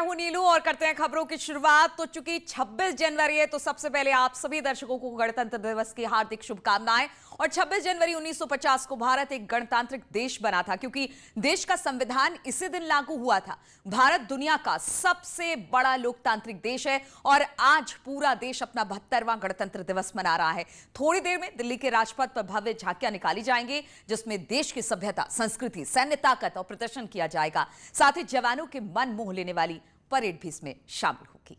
हूं नीलू और करते हैं खबरों की शुरुआत। तो चूंकि 26 जनवरी है तो सबसे पहले आप सभी दर्शकों को गणतंत्र दिवस की हार्दिक शुभकामनाएं। और 26 जनवरी 1950 को भारत एक गणतांत्रिक देश बना था क्योंकि देश का संविधान इसी दिन लागू हुआ था। भारत दुनिया का सबसे बड़ा लोकतांत्रिक देश है और आज पूरा देश अपना 72वां गणतंत्र दिवस मना रहा है। थोड़ी देर में दिल्ली के राजपथ पर भव्य झांकियां निकाली जाएंगी जिसमें देश की सभ्यता, संस्कृति, सैन्य ताकत और प्रदर्शन किया जाएगा। साथ ही जवानों के मन मोह लेने वाली परेड भी इसमें शामिल होगी।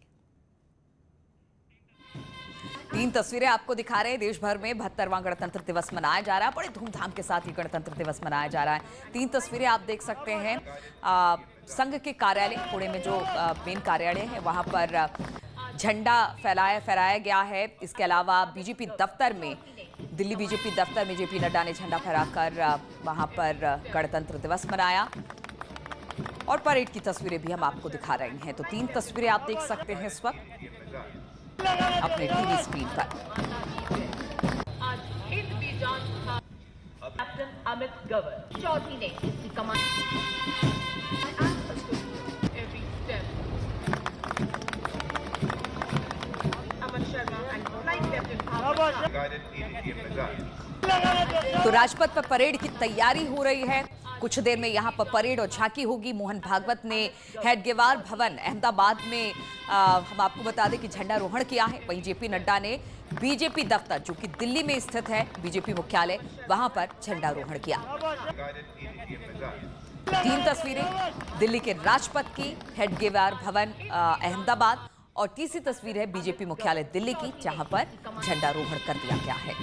3 तस्वीरें आपको दिखा रहे हैं। देश भर में 72वां गणतंत्र दिवस मनाया जा रहा है। बड़े धूमधाम के साथ ये गणतंत्र दिवस मनाया जा रहा है। 3 तस्वीरें आप देख सकते हैं। संघ के कार्यालय पुणे में जो मेन कार्यालय है वहां पर झंडा फहराया गया है। इसके अलावा बीजेपी दफ्तर में, दिल्ली बीजेपी दफ्तर में जेपी नड्डा ने झंडा फहराकर वहां पर गणतंत्र दिवस मनाया और परेड की तस्वीरें भी हम आपको दिखा रहे हैं। तो 3 तस्वीरें आप देख सकते हैं इस वक्त अपने टीवी स्क्रीन पर। आज हिंद भी जान था कैप्टन अमित गवर चौथी ने इसकी कमान every step Amar Sharma and flight captain तो राजपथ पर परेड की तैयारी हो रही है। कुछ देर में यहां पर परेड और झांकी होगी। मोहन भागवत ने हेडगेवार भवन अहमदाबाद में हम आपको बता दें कि झंडारोहण किया है। वहीं जेपी नड्डा ने बीजेपी दफ्तर जो कि दिल्ली में स्थित है, बीजेपी मुख्यालय, वहां पर झंडारोहण किया। 3 तस्वीरें दिल्ली के राजपथ की, हेडगेवार भवन अहमदाबाद, और तीसरी तस्वीर है बीजेपी मुख्यालय दिल्ली की जहां पर झंडारोहण कर दिया गया है।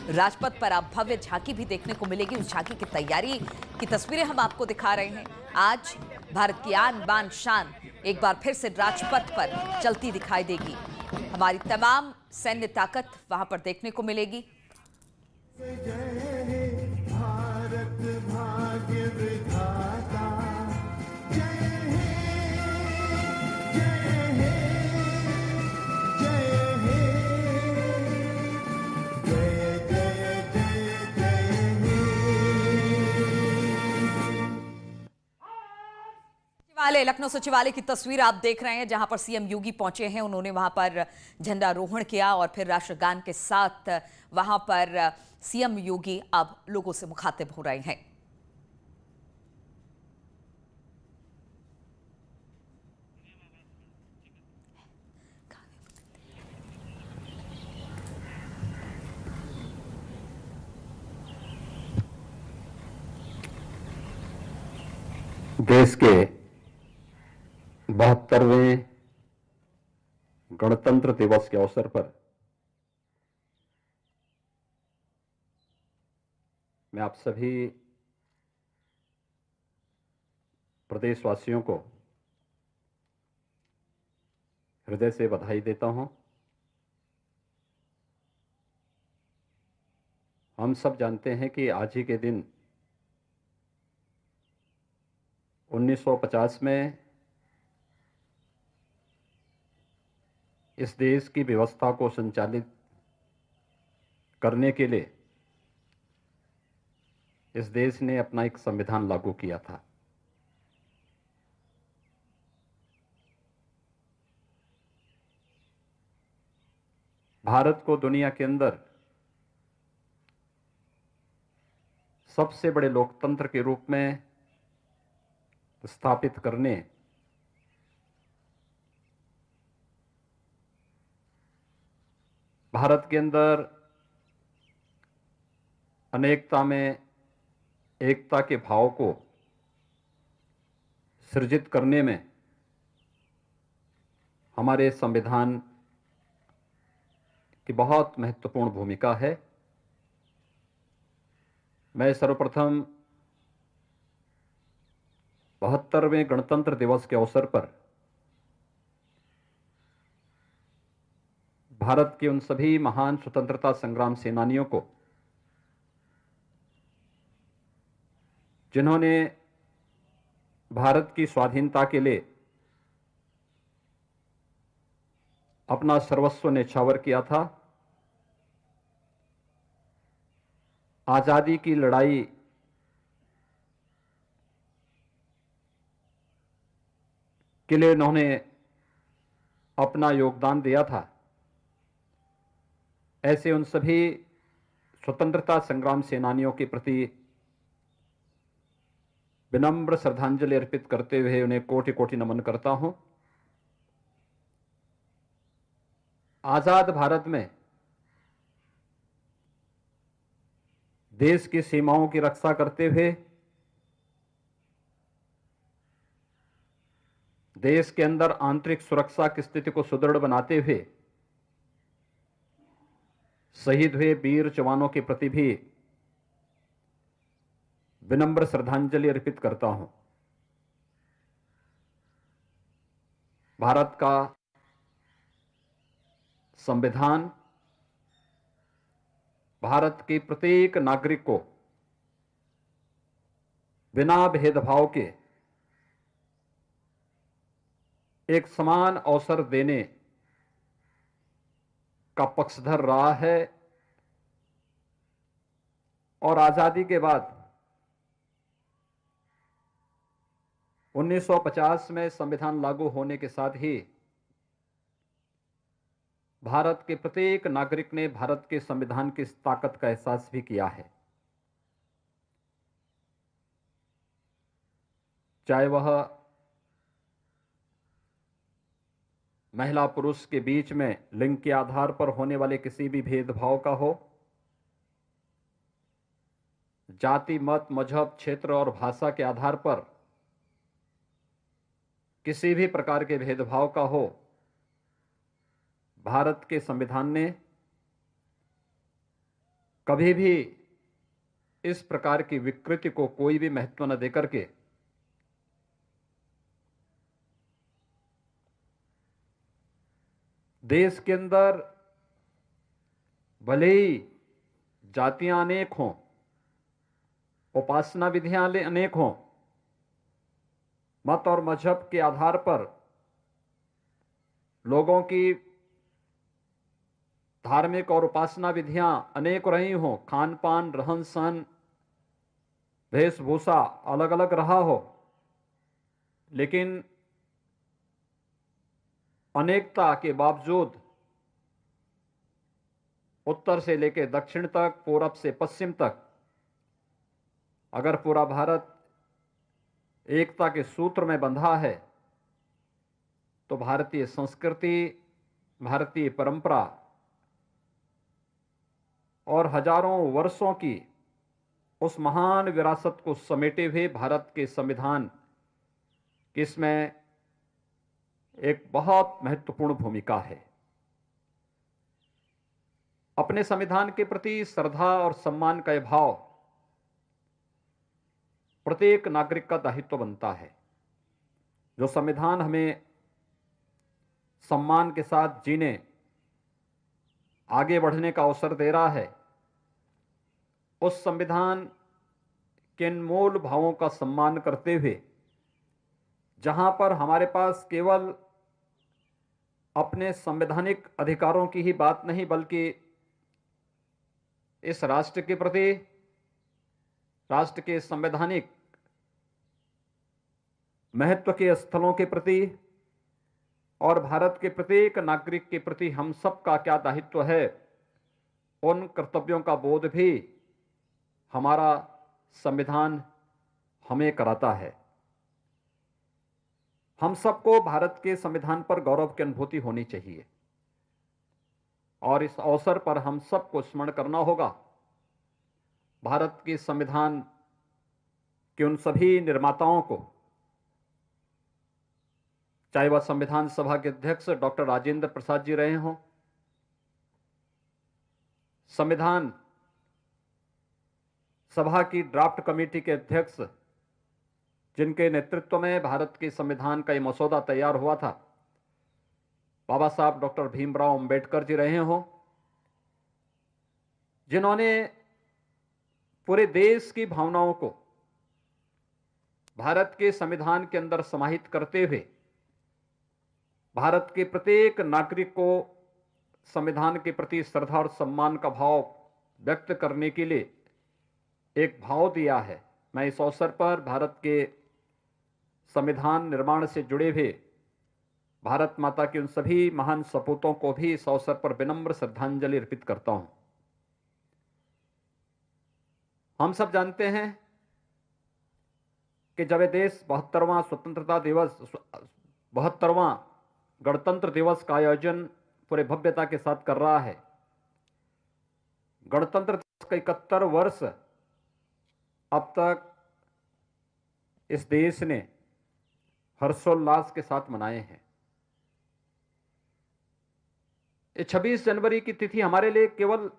राजपथ पर आप भव्य झांकी भी देखने को मिलेगी। उस झांकी की तैयारी की तस्वीरें हम आपको दिखा रहे हैं। आज भारत की आन बान शान एक बार फिर से राजपथ पर चलती दिखाई देगी। हमारी तमाम सैन्य ताकत वहां पर देखने को मिलेगी। लखनऊ सचिवालय की तस्वीर आप देख रहे हैं जहां पर सीएम योगी पहुंचे हैं। उन्होंने वहां पर झंडारोहण किया और फिर राष्ट्रगान के साथ वहां पर सीएम योगी अब लोगों से मुखातिब हो रहे हैं। देश के 72वें गणतंत्र दिवस के अवसर पर मैं आप सभी प्रदेशवासियों को हृदय से बधाई देता हूं। हम सब जानते हैं कि आज ही के दिन 1950 में इस देश की व्यवस्था को संचालित करने के लिए इस देश ने अपना एक संविधान लागू किया था। भारत को दुनिया के अंदर सबसे बड़े लोकतंत्र के रूप में स्थापित करने भारत के अंदर अनेकता में एकता के भाव को सृजित करने में हमारे संविधान की बहुत महत्वपूर्ण भूमिका है। मैं सर्वप्रथम 72वें गणतंत्र दिवस के अवसर पर भारत के उन सभी महान स्वतंत्रता संग्राम सेनानियों को जिन्होंने भारत की स्वाधीनता के लिए अपना सर्वस्व न्यौछावर किया था, आजादी की लड़ाई के लिए उन्होंने अपना योगदान दिया था, ऐसे उन सभी स्वतंत्रता संग्राम सेनानियों के प्रति विनम्र श्रद्धांजलि अर्पित करते हुए उन्हें कोटि कोटि नमन करता हूं। आजाद भारत में देश की सीमाओं की रक्षा करते हुए, देश के अंदर आंतरिक सुरक्षा की स्थिति को सुदृढ़ बनाते हुए शहीद हुए वीर जवानों के प्रति भी विनम्र श्रद्धांजलि अर्पित करता हूं। भारत का संविधान भारत के प्रत्येक नागरिक को बिना भेदभाव के एक समान अवसर देने का पक्षधर रहा है और आजादी के बाद 1950 में संविधान लागू होने के साथ ही भारत के प्रत्येक नागरिक ने भारत के संविधान की इस ताकत का एहसास भी किया है। चाहे वह महिला पुरुष के बीच में लिंग के आधार पर होने वाले किसी भी भेदभाव का हो, जाति मत मजहब क्षेत्र और भाषा के आधार पर किसी भी प्रकार के भेदभाव का हो, भारत के संविधान ने कभी भी इस प्रकार की विकृति को कोई भी महत्व न देकर के देश के अंदर भले ही जातियां अनेक हों, उपासना विधियां अनेक हों, मत और मजहब के आधार पर लोगों की धार्मिक और उपासना विधियां अनेक रही हों, खान पान रहन सहन वेशभूषा अलग अलग रहा हो, लेकिन अनेकता के बावजूद उत्तर से लेकर दक्षिण तक, पूरब से पश्चिम तक अगर पूरा भारत एकता के सूत्र में बंधा है तो भारतीय संस्कृति, भारतीय परंपरा और हजारों वर्षों की उस महान विरासत को समेटे हुए भारत के संविधान की इसमें एक बहुत महत्वपूर्ण भूमिका है। अपने संविधान के प्रति श्रद्धा और सम्मान का यह भाव प्रत्येक नागरिक का दायित्व बनता है। जो संविधान हमें सम्मान के साथ जीने, आगे बढ़ने का अवसर दे रहा है, उस संविधान के इन मूल भावों का सम्मान करते हुए जहां पर हमारे पास केवल अपने संवैधानिक अधिकारों की ही बात नहीं बल्कि इस राष्ट्र के प्रति, राष्ट्र के संवैधानिक महत्व के स्थलों के प्रति और भारत के प्रत्येक नागरिक के प्रति हम सब का क्या दायित्व है, उन कर्तव्यों का बोध भी हमारा संविधान हमें कराता है। हम सबको भारत के संविधान पर गौरव की अनुभूति होनी चाहिए और इस अवसर पर हम सबको स्मरण करना होगा भारत के संविधान के उन सभी निर्माताओं को, चाहे वह संविधान सभा के अध्यक्ष डॉक्टर राजेंद्र प्रसाद जी रहे हों, संविधान सभा की ड्राफ्ट कमेटी के अध्यक्ष जिनके नेतृत्व में भारत के संविधान का यह मसौदा तैयार हुआ था, बाबा साहब डॉक्टर भीमराव अंबेडकर जी रहे हों, जिन्होंने पूरे देश की भावनाओं को भारत के संविधान के अंदर समाहित करते हुए भारत के प्रत्येक नागरिक को संविधान के प्रति श्रद्धा और सम्मान का भाव व्यक्त करने के लिए एक भाव दिया है। मैं इस अवसर पर भारत के संविधान निर्माण से जुड़े हुए भारत माता के उन सभी महान सपूतों को भी इस अवसर पर विनम्र श्रद्धांजलि अर्पित करता हूं। हम सब जानते हैं कि जब ये देश 72वां स्वतंत्रता दिवस 72वां गणतंत्र दिवस का आयोजन पूरे भव्यता के साथ कर रहा है, गणतंत्र दिवस का 71 वर्ष अब तक इस देश ने हर्षोल्लास के साथ मनाए हैं। ये 26 जनवरी की तिथि हमारे लिए केवल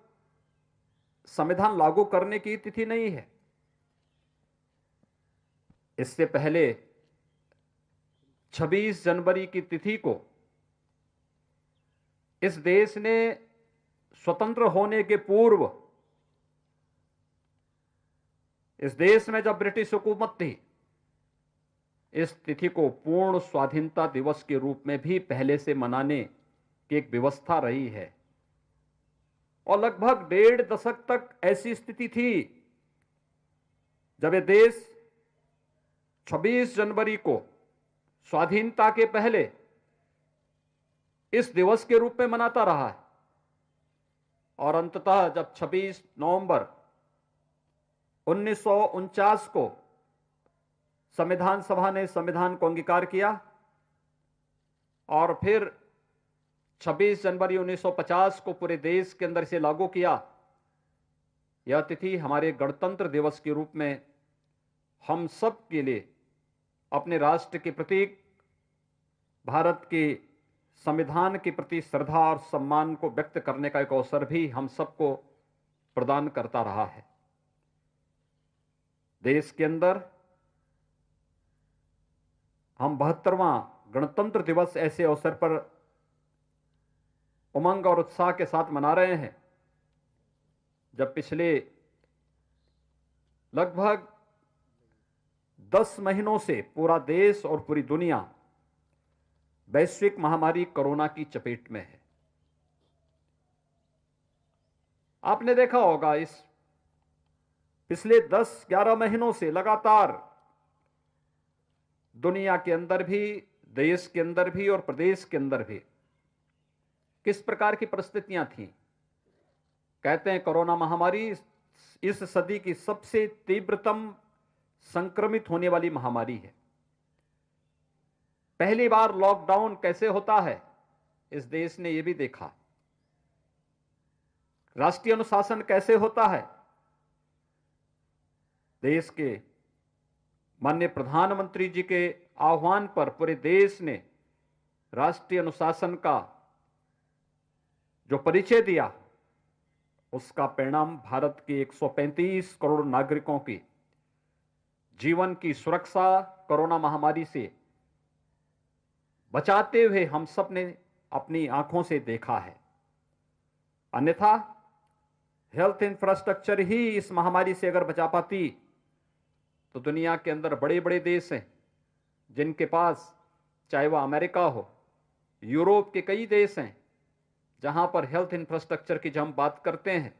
संविधान लागू करने की तिथि नहीं है। इससे पहले 26 जनवरी की तिथि को इस देश ने स्वतंत्र होने के पूर्व, इस देश में जब ब्रिटिश हुकूमत थी, इस तिथि को पूर्ण स्वाधीनता दिवस के रूप में भी पहले से मनाने की एक व्यवस्था रही है। और लगभग 1.5 दशक तक ऐसी स्थिति थी जब यह देश 26 जनवरी को स्वाधीनता के पहले इस दिवस के रूप में मनाता रहा है। और अंततः जब 26 नवंबर 1949 को संविधान सभा ने संविधान को अंगीकार किया और फिर 26 जनवरी 1950 को पूरे देश के अंदर इसे लागू किया, यह तिथि हमारे गणतंत्र दिवस के रूप में हम सब के लिए अपने राष्ट्र के प्रतीक, भारत के संविधान के प्रति श्रद्धा और सम्मान को व्यक्त करने का एक अवसर भी हम सबको प्रदान करता रहा है। देश के अंदर हम 72वां गणतंत्र दिवस ऐसे अवसर पर उमंग और उत्साह के साथ मना रहे हैं जब पिछले लगभग 10 महीनों से पूरा देश और पूरी दुनिया वैश्विक महामारी कोरोना की चपेट में है। आपने देखा होगा इस पिछले 10-11 महीनों से लगातार दुनिया के अंदर भी, देश के अंदर भी और प्रदेश के अंदर भी किस प्रकार की परिस्थितियां थीं। कहते हैं कोरोना महामारी इस सदी की सबसे तीव्रतम संक्रमित होने वाली महामारी है। पहली बार लॉकडाउन कैसे होता है इस देश ने यह भी देखा। राष्ट्रीय अनुशासन कैसे होता है, देश के माननीय प्रधानमंत्री जी के आह्वान पर पूरे देश ने राष्ट्रीय अनुशासन का जो परिचय दिया, उसका परिणाम भारत के 135 करोड़ नागरिकों की जीवन की सुरक्षा कोरोना महामारी से बचाते हुए हम सब ने अपनी आंखों से देखा है। अन्यथा हेल्थ इंफ्रास्ट्रक्चर ही इस महामारी से अगर बचा पाती तो दुनिया के अंदर बड़े बड़े देश हैं जिनके पास, चाहे वह अमेरिका हो, यूरोप के कई देश हैं जहां पर हेल्थ इंफ्रास्ट्रक्चर की जब हम बात करते हैं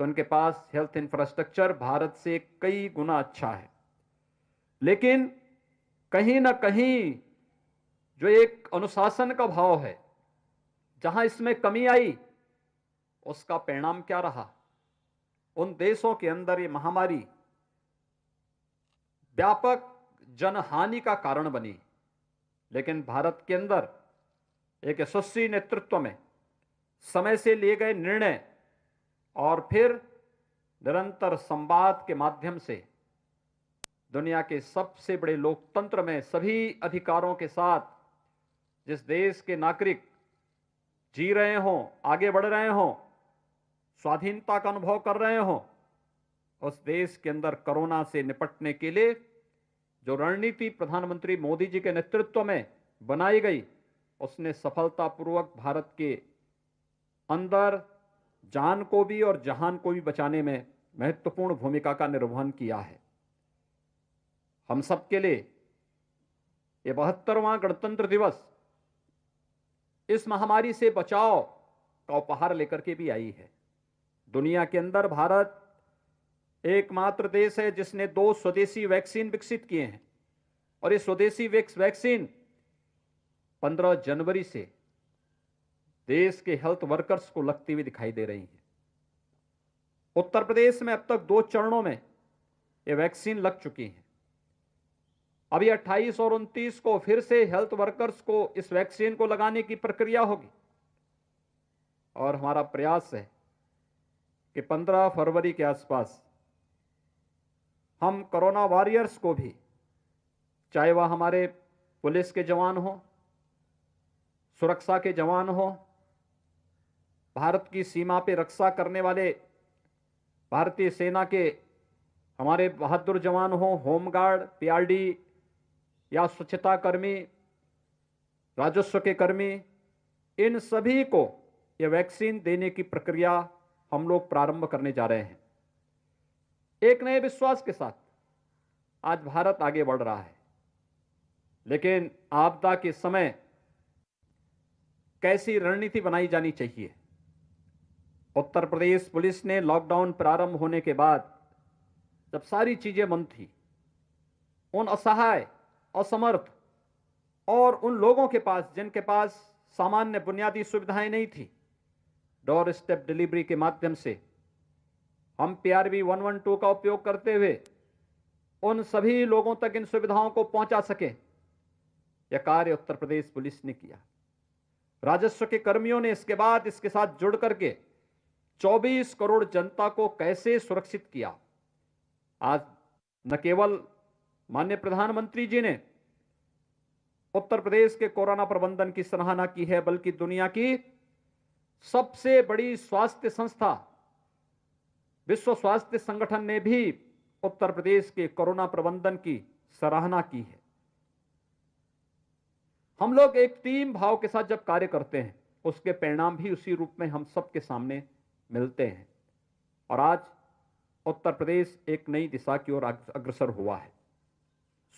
तो उनके पास हेल्थ इंफ्रास्ट्रक्चर भारत से कई गुना अच्छा है। लेकिन कहीं ना कहीं जो एक अनुशासन का भाव है, जहां इसमें कमी आई, उसका परिणाम क्या रहा। उन देशों के अंदर ये महामारी व्यापक जनहानि का कारण बनी। लेकिन भारत के अंदर एक यशस्वी नेतृत्व में समय से लिए गए निर्णय और फिर निरंतर संवाद के माध्यम से दुनिया के सबसे बड़े लोकतंत्र में सभी अधिकारों के साथ जिस देश के नागरिक जी रहे हों, आगे बढ़ रहे हों, स्वाधीनता का अनुभव कर रहे हों, उस देश के अंदर कोरोना से निपटने के लिए जो रणनीति प्रधानमंत्री मोदी जी के नेतृत्व में बनाई गई, उसने सफलतापूर्वक भारत के अंदर जान को भी और जहान को भी बचाने में महत्वपूर्ण भूमिका का निर्वहन किया है। हम सबके लिए ये 72वां गणतंत्र दिवस इस महामारी से बचाव का उपहार लेकर के भी आई है। दुनिया के अंदर भारत एकमात्र देश है जिसने 2 स्वदेशी वैक्सीन विकसित किए हैं और ये स्वदेशी वैक्सीन 15 जनवरी से देश के हेल्थ वर्कर्स को लगती हुई दिखाई दे रही हैं। उत्तर प्रदेश में अब तक 2 चरणों में ये वैक्सीन लग चुकी है। अभी 28 और 29 को फिर से हेल्थ वर्कर्स को इस वैक्सीन को लगाने की प्रक्रिया होगी और हमारा प्रयास है कि 15 फरवरी के आसपास हम कोरोना वॉरियर्स को भी, चाहे वह हमारे पुलिस के जवान हो, सुरक्षा के जवान हो, भारत की सीमा पे रक्षा करने वाले भारतीय सेना के हमारे बहादुर जवान हो, होमगार्ड, पीआरडी या स्वच्छता कर्मी, राजस्व के कर्मी, इन सभी को यह वैक्सीन देने की प्रक्रिया हम लोग प्रारंभ करने जा रहे हैं। एक नए विश्वास के साथ आज भारत आगे बढ़ रहा है, लेकिन आपदा के समय कैसी रणनीति बनाई जानी चाहिए। उत्तर प्रदेश पुलिस ने लॉकडाउन प्रारंभ होने के बाद जब सारी चीजें बंद थी, उन असहाय, असमर्थ और उन लोगों के पास जिनके पास सामान्य बुनियादी सुविधाएं नहीं थी, डोर स्टेप डिलीवरी के माध्यम से हम पीआरबी 112 का उपयोग करते हुए उन सभी लोगों तक इन सुविधाओं को पहुंचा सके। यह कार्य उत्तर प्रदेश पुलिस ने किया। राजस्व के कर्मियों ने इसके बाद इसके साथ जुड़ करके 24 करोड़ जनता को कैसे सुरक्षित किया। आज न केवल माननीय प्रधानमंत्री जी ने उत्तर प्रदेश के कोरोना प्रबंधन की सराहना की है, बल्कि दुनिया की सबसे बड़ी स्वास्थ्य संस्था विश्व स्वास्थ्य संगठन ने भी उत्तर प्रदेश के कोरोना प्रबंधन की सराहना की है। हम लोग एक टीम भाव के साथ जब कार्य करते हैं, उसके परिणाम भी उसी रूप में हम सबके सामने मिलते हैं और आज उत्तर प्रदेश एक नई दिशा की ओर अग्रसर हुआ है।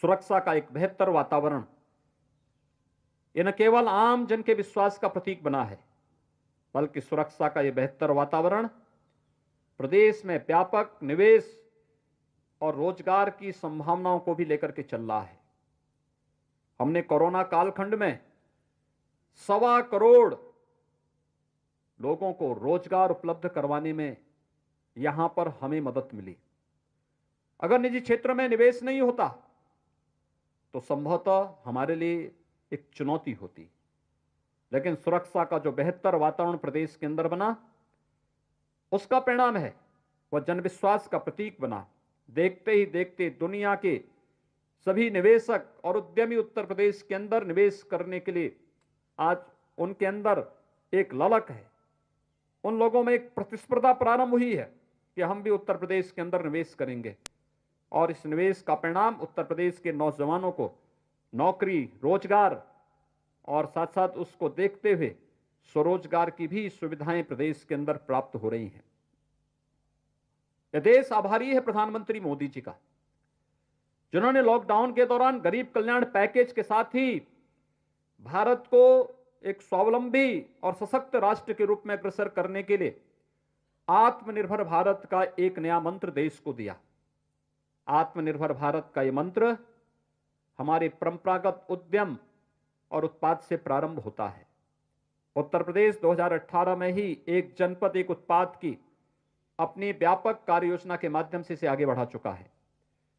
सुरक्षा का एक बेहतर वातावरण यह न केवल आम जन के विश्वास का प्रतीक बना है, बल्कि सुरक्षा का यह बेहतर वातावरण प्रदेश में व्यापक निवेश और रोजगार की संभावनाओं को भी लेकर के चल रहा है। हमने कोरोना कालखंड में 1.25 करोड़ लोगों को रोजगार उपलब्ध करवाने में यहां पर हमें मदद मिली। अगर निजी क्षेत्र में निवेश नहीं होता तो संभवतः हमारे लिए एक चुनौती होती, लेकिन सुरक्षा का जो बेहतर वातावरण प्रदेश के अंदर बना, उसका परिणाम है वह जनविश्वास का प्रतीक बना। देखते ही देखते दुनिया के सभी निवेशक और उद्यमी उत्तर प्रदेश के अंदर निवेश करने के लिए आज उनके अंदर एक ललक है। उन लोगों में एक प्रतिस्पर्धा प्रारंभ हुई है कि हम भी उत्तर प्रदेश के अंदर निवेश करेंगे और इस निवेश का परिणाम उत्तर प्रदेश के नौजवानों को नौकरी, रोजगार और साथ साथ उसको देखते हुए स्वरोजगार की भी सुविधाएं प्रदेश के अंदर प्राप्त हो रही हैं। यह देश आभारी है प्रधानमंत्री मोदी जी का, जिन्होंने लॉकडाउन के दौरान गरीब कल्याण पैकेज के साथ ही भारत को एक स्वावलंबी और सशक्त राष्ट्र के रूप में अग्रसर करने के लिए आत्मनिर्भर भारत का एक नया मंत्र देश को दिया। आत्मनिर्भर भारत का यह मंत्र हमारे परंपरागत उद्यम और उत्पाद से प्रारंभ होता है। उत्तर प्रदेश 2018 में ही एक जनपद एक उत्पाद की अपनी व्यापक कार्य योजना के माध्यम से इसे आगे बढ़ा चुका है।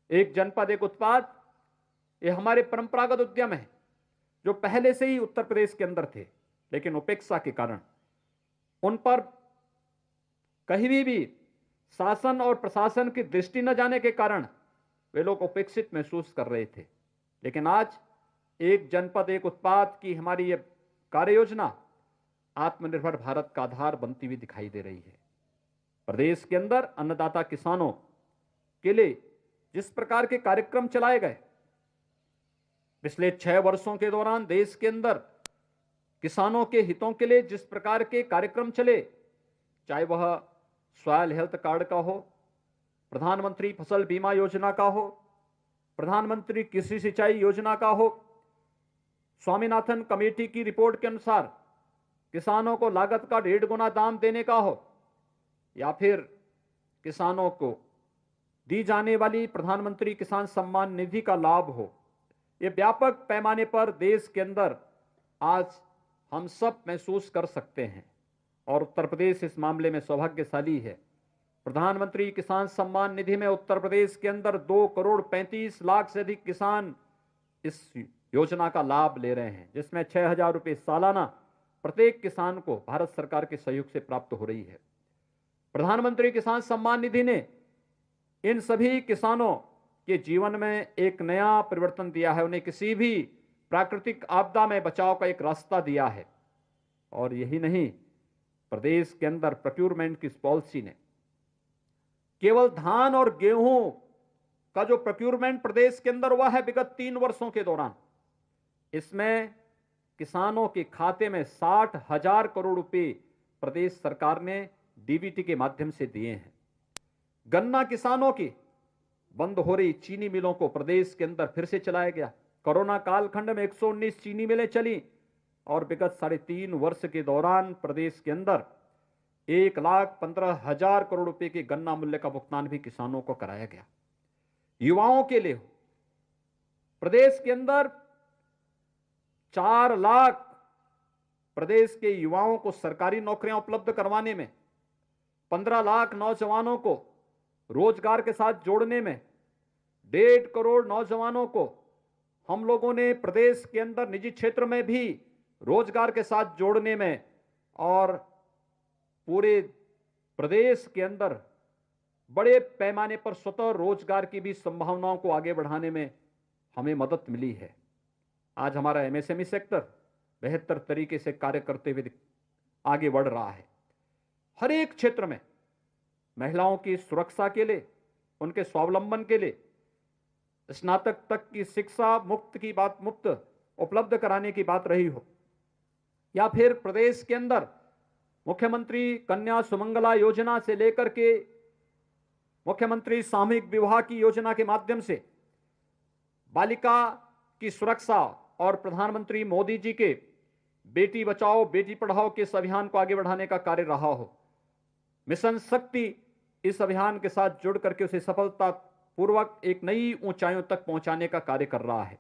एक जनपद एक उत्पाद, ये हमारे परंपरागत उद्यम है जो पहले से ही उत्तर प्रदेश के अंदर थे, लेकिन उपेक्षा के कारण उन पर कहीं भी शासन और प्रशासन की दृष्टि न जाने के कारण वे लोग उपेक्षित महसूस कर रहे थे। लेकिन आज एक जनपद एक उत्पाद की हमारी ये कार्य योजना आत्मनिर्भर भारत का आधार बनती हुई दिखाई दे रही है। प्रदेश के अंदर अन्नदाता किसानों के लिए जिस प्रकार के कार्यक्रम चलाए गए, पिछले 6 वर्षों के दौरान देश के अंदर किसानों के हितों के लिए जिस प्रकार के कार्यक्रम चले, चाहे वह सॉयल हेल्थ कार्ड का हो, प्रधानमंत्री फसल बीमा योजना का हो, प्रधानमंत्री कृषि सिंचाई योजना का हो, स्वामीनाथन कमेटी की रिपोर्ट के अनुसार किसानों को लागत का 1.5 गुना दाम देने का हो, या फिर किसानों को दी जाने वाली प्रधानमंत्री किसान सम्मान निधि का लाभ हो, ये व्यापक पैमाने पर देश के अंदर आज हम सब महसूस कर सकते हैं और उत्तर प्रदेश इस मामले में सौभाग्यशाली है। प्रधानमंत्री किसान सम्मान निधि में उत्तर प्रदेश के अंदर 2,35,00,000 से अधिक किसान इस योजना का लाभ ले रहे हैं, जिसमें 6,000 रुपये सालाना प्रत्येक किसान को भारत सरकार के सहयोग से प्राप्त हो रही है। प्रधानमंत्री किसान सम्मान निधि ने इन सभी किसानों के जीवन में एक नया परिवर्तन दिया है, उन्हें किसी भी प्राकृतिक आपदा में बचाव का एक रास्ता दिया है। और यही नहीं, प्रदेश के अंदर प्रोक्योरमेंट की इस पॉलिसी ने केवल धान और गेहूं का जो प्रोक्योरमेंट प्रदेश के अंदर हुआ है विगत 3 वर्षों के दौरान, इसमें किसानों के खाते में 60,000 करोड़ रुपए प्रदेश सरकार ने डीबीटी के माध्यम से दिए हैं। गन्ना किसानों की बंद हो रही चीनी मिलों को प्रदेश के अंदर फिर से चलाया गया। कोरोना कालखंड में 119 चीनी मिलें चली और विगत 3.5 वर्ष के दौरान प्रदेश के अंदर 1,15,000 करोड़ रुपए के गन्ना मूल्य का भुगतान भी किसानों को कराया गया। युवाओं के लिए प्रदेश के अंदर 4 लाख प्रदेश के युवाओं को सरकारी नौकरियां उपलब्ध करवाने में, 15 लाख नौजवानों को रोजगार के साथ जोड़ने में, 1.5 करोड़ नौजवानों को हम लोगों ने प्रदेश के अंदर निजी क्षेत्र में भी रोजगार के साथ जोड़ने में और पूरे प्रदेश के अंदर बड़े पैमाने पर स्वतः रोजगार की भी संभावनाओं को आगे बढ़ाने में हमें मदद मिली है। आज हमारा एमएसएमई सेक्टर बेहतर तरीके से कार्य करते हुए आगे बढ़ रहा है। हर एक क्षेत्र में महिलाओं की सुरक्षा के लिए, उनके स्वावलंबन के लिए स्नातक तक की शिक्षा मुफ्त उपलब्ध कराने की बात रही हो, या फिर प्रदेश के अंदर मुख्यमंत्री कन्या सुमंगला योजना से लेकर के मुख्यमंत्री सामूहिक विवाह की योजना के माध्यम से बालिका की सुरक्षा और प्रधानमंत्री मोदी जी के बेटी बचाओ बेटी पढ़ाओ के इस अभियान को आगे बढ़ाने का कार्य रहा हो। मिशन शक्ति इस अभियान के साथ जुड़ करके उसे सफलतापूर्वक एक नई ऊंचाइयों तक पहुंचाने का कार्य कर रहा है।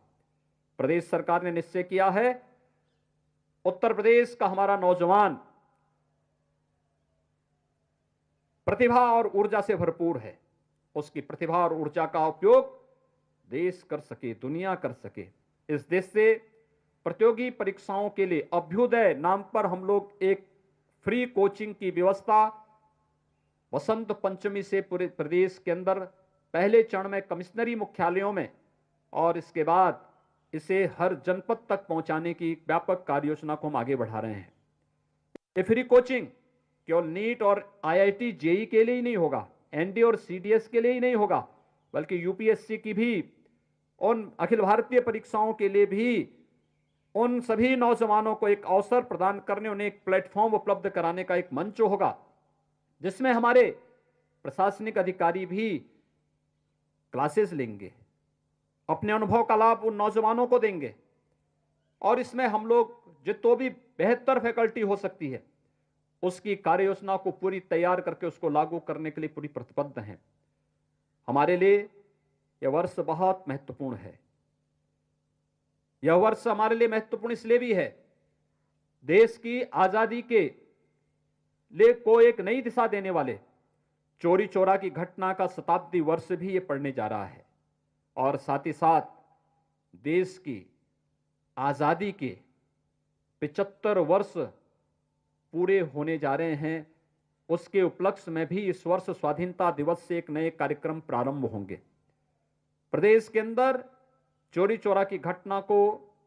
प्रदेश सरकार ने निश्चय किया है, उत्तर प्रदेश का हमारा नौजवान प्रतिभा और ऊर्जा से भरपूर है। उसकी प्रतिभा और ऊर्जा का उपयोग देश कर सके, दुनिया कर सके। इस देश से प्रतियोगी परीक्षाओं के लिए अभ्युदय नाम पर हम लोग एक फ्री कोचिंग की व्यवस्था वसंत पंचमी से पूरे प्रदेश के अंदर पहले चरण में कमिश्नरी मुख्यालयों में और इसके बाद इसे हर जनपद तक पहुंचाने की व्यापक कार्य योजना को हम आगे बढ़ा रहे हैं। ये फ्री कोचिंग केवल नीट और आईआईटी जेई के लिए ही नहीं होगा, एनडी और सीडीएस के लिए ही नहीं होगा, बल्कि यूपीएससी की भी उन अखिल भारतीय परीक्षाओं के लिए भी उन सभी नौजवानों को एक अवसर प्रदान करने, उन्हें एक प्लेटफॉर्म उपलब्ध कराने का एक मंच होगा, जिसमें हमारे प्रशासनिक अधिकारी भी क्लासेस लेंगे, अपने अनुभव का लाभ उन नौजवानों को देंगे और इसमें हम लोग जितो भी बेहतर फैकल्टी हो सकती है उसकी कार्य योजना को पूरी तैयार करके उसको लागू करने के लिए पूरी प्रतिबद्ध हैं। हमारे लिए यह वर्ष बहुत महत्वपूर्ण है। यह वर्ष हमारे लिए महत्वपूर्ण इसलिए भी है, देश की आजादी के लिए को एक नई दिशा देने वाले चोरी चोरा की घटना का शताब्दी वर्ष भी ये पड़ने जा रहा है और साथ ही साथ देश की आजादी के 75 वर्ष पूरे होने जा रहे हैं। उसके उपलक्ष्य में भी इस वर्ष स्वाधीनता दिवस से एक नए कार्यक्रम प्रारंभ होंगे। प्रदेश के अंदर चोरी चोरा की घटना को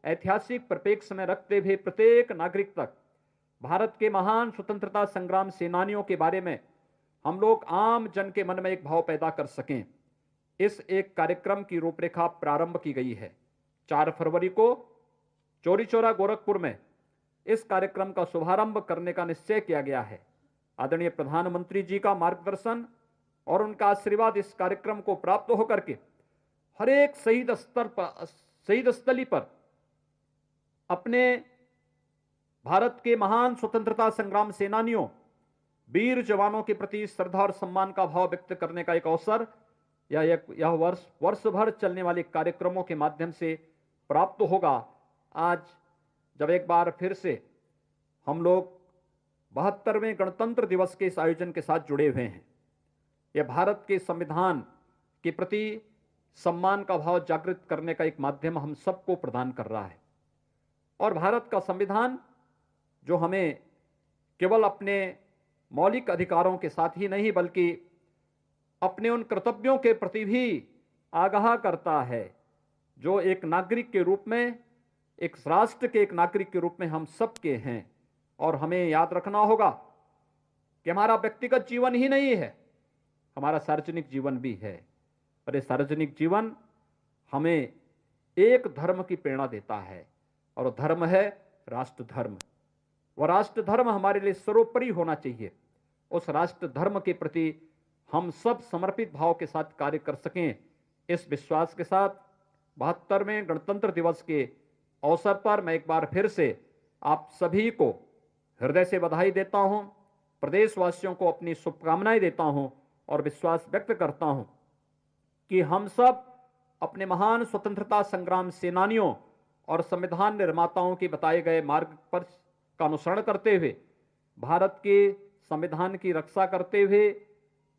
ऐतिहासिक परिप्रेक्ष्य में रखते हुए प्रत्येक नागरिक तक भारत के महान स्वतंत्रता संग्राम सेनानियों के बारे में हम लोग आम जन के मन में एक भाव पैदा कर सकें, इस एक कार्यक्रम की रूपरेखा प्रारंभ की गई है। 4 फरवरी को चोरी चोरा गोरखपुर में इस कार्यक्रम का शुभारंभ करने का निश्चय किया गया है। आदरणीय प्रधानमंत्री जी का मार्गदर्शन और उनका आशीर्वाद इस कार्यक्रम को प्राप्त होकर के हर एक शहीद स्थली पर अपने भारत के महान स्वतंत्रता संग्राम सेनानियों, वीर जवानों के प्रति श्रद्धा और सम्मान का भाव व्यक्त करने का एक अवसर यह वर्ष भर चलने वाले कार्यक्रमों के माध्यम से प्राप्त होगा। आज जब एक बार फिर से हम लोग 72वें गणतंत्र दिवस के इस आयोजन के साथ जुड़े हुए हैं। यह भारत के संविधान के प्रति सम्मान का भाव जागृत करने का एक माध्यम हम सबको प्रदान कर रहा है। और भारत का संविधान जो हमें केवल अपने मौलिक अधिकारों के साथ ही नहीं बल्कि अपने उन कर्तव्यों के प्रति भी आगाह करता है जो एक नागरिक के रूप में, एक राष्ट्र के एक नागरिक के रूप में हम सबके हैं। और हमें याद रखना होगा कि हमारा व्यक्तिगत जीवन ही नहीं है, हमारा सार्वजनिक जीवन भी है। और ये सार्वजनिक जीवन हमें एक धर्म की प्रेरणा देता है और वो धर्म है राष्ट्र धर्म। वह राष्ट्र धर्म हमारे लिए सर्वोपरि होना चाहिए। उस राष्ट्र धर्म के प्रति हम सब समर्पित भाव के साथ कार्य कर सकें, इस विश्वास के साथ 72वें गणतंत्र दिवस के अवसर पर मैं एक बार फिर से आप सभी को हृदय से बधाई देता हूं, प्रदेशवासियों को अपनी शुभकामनाएं देता हूं और विश्वास व्यक्त करता हूं कि हम सब अपने महान स्वतंत्रता संग्राम सेनानियों और संविधान निर्माताओं के बताए गए मार्ग पर का अनुसरण करते हुए, भारत के संविधान की रक्षा करते हुए,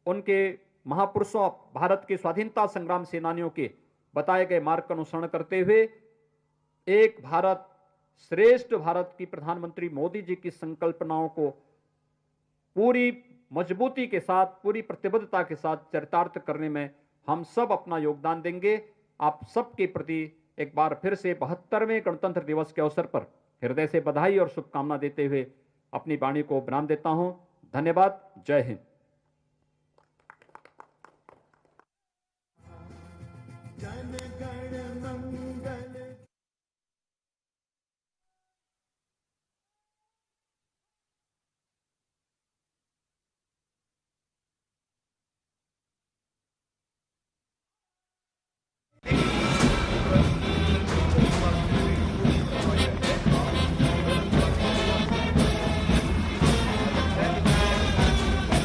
उनके महापुरुषों भारत के स्वाधीनता संग्राम सेनानियों के बताए गए मार्ग का अनुसरण करते हुए एक भारत श्रेष्ठ भारत की प्रधानमंत्री मोदी जी की संकल्पनाओं को पूरी मजबूती के साथ, पूरी प्रतिबद्धता के साथ चरितार्थ करने में हम सब अपना योगदान देंगे। आप सबके प्रति एक बार फिर से 72वें गणतंत्र दिवस के अवसर पर हृदय से बधाई और शुभकामना देते हुए अपनी वाणी को विराम देता हूं। धन्यवाद। जय हिंद।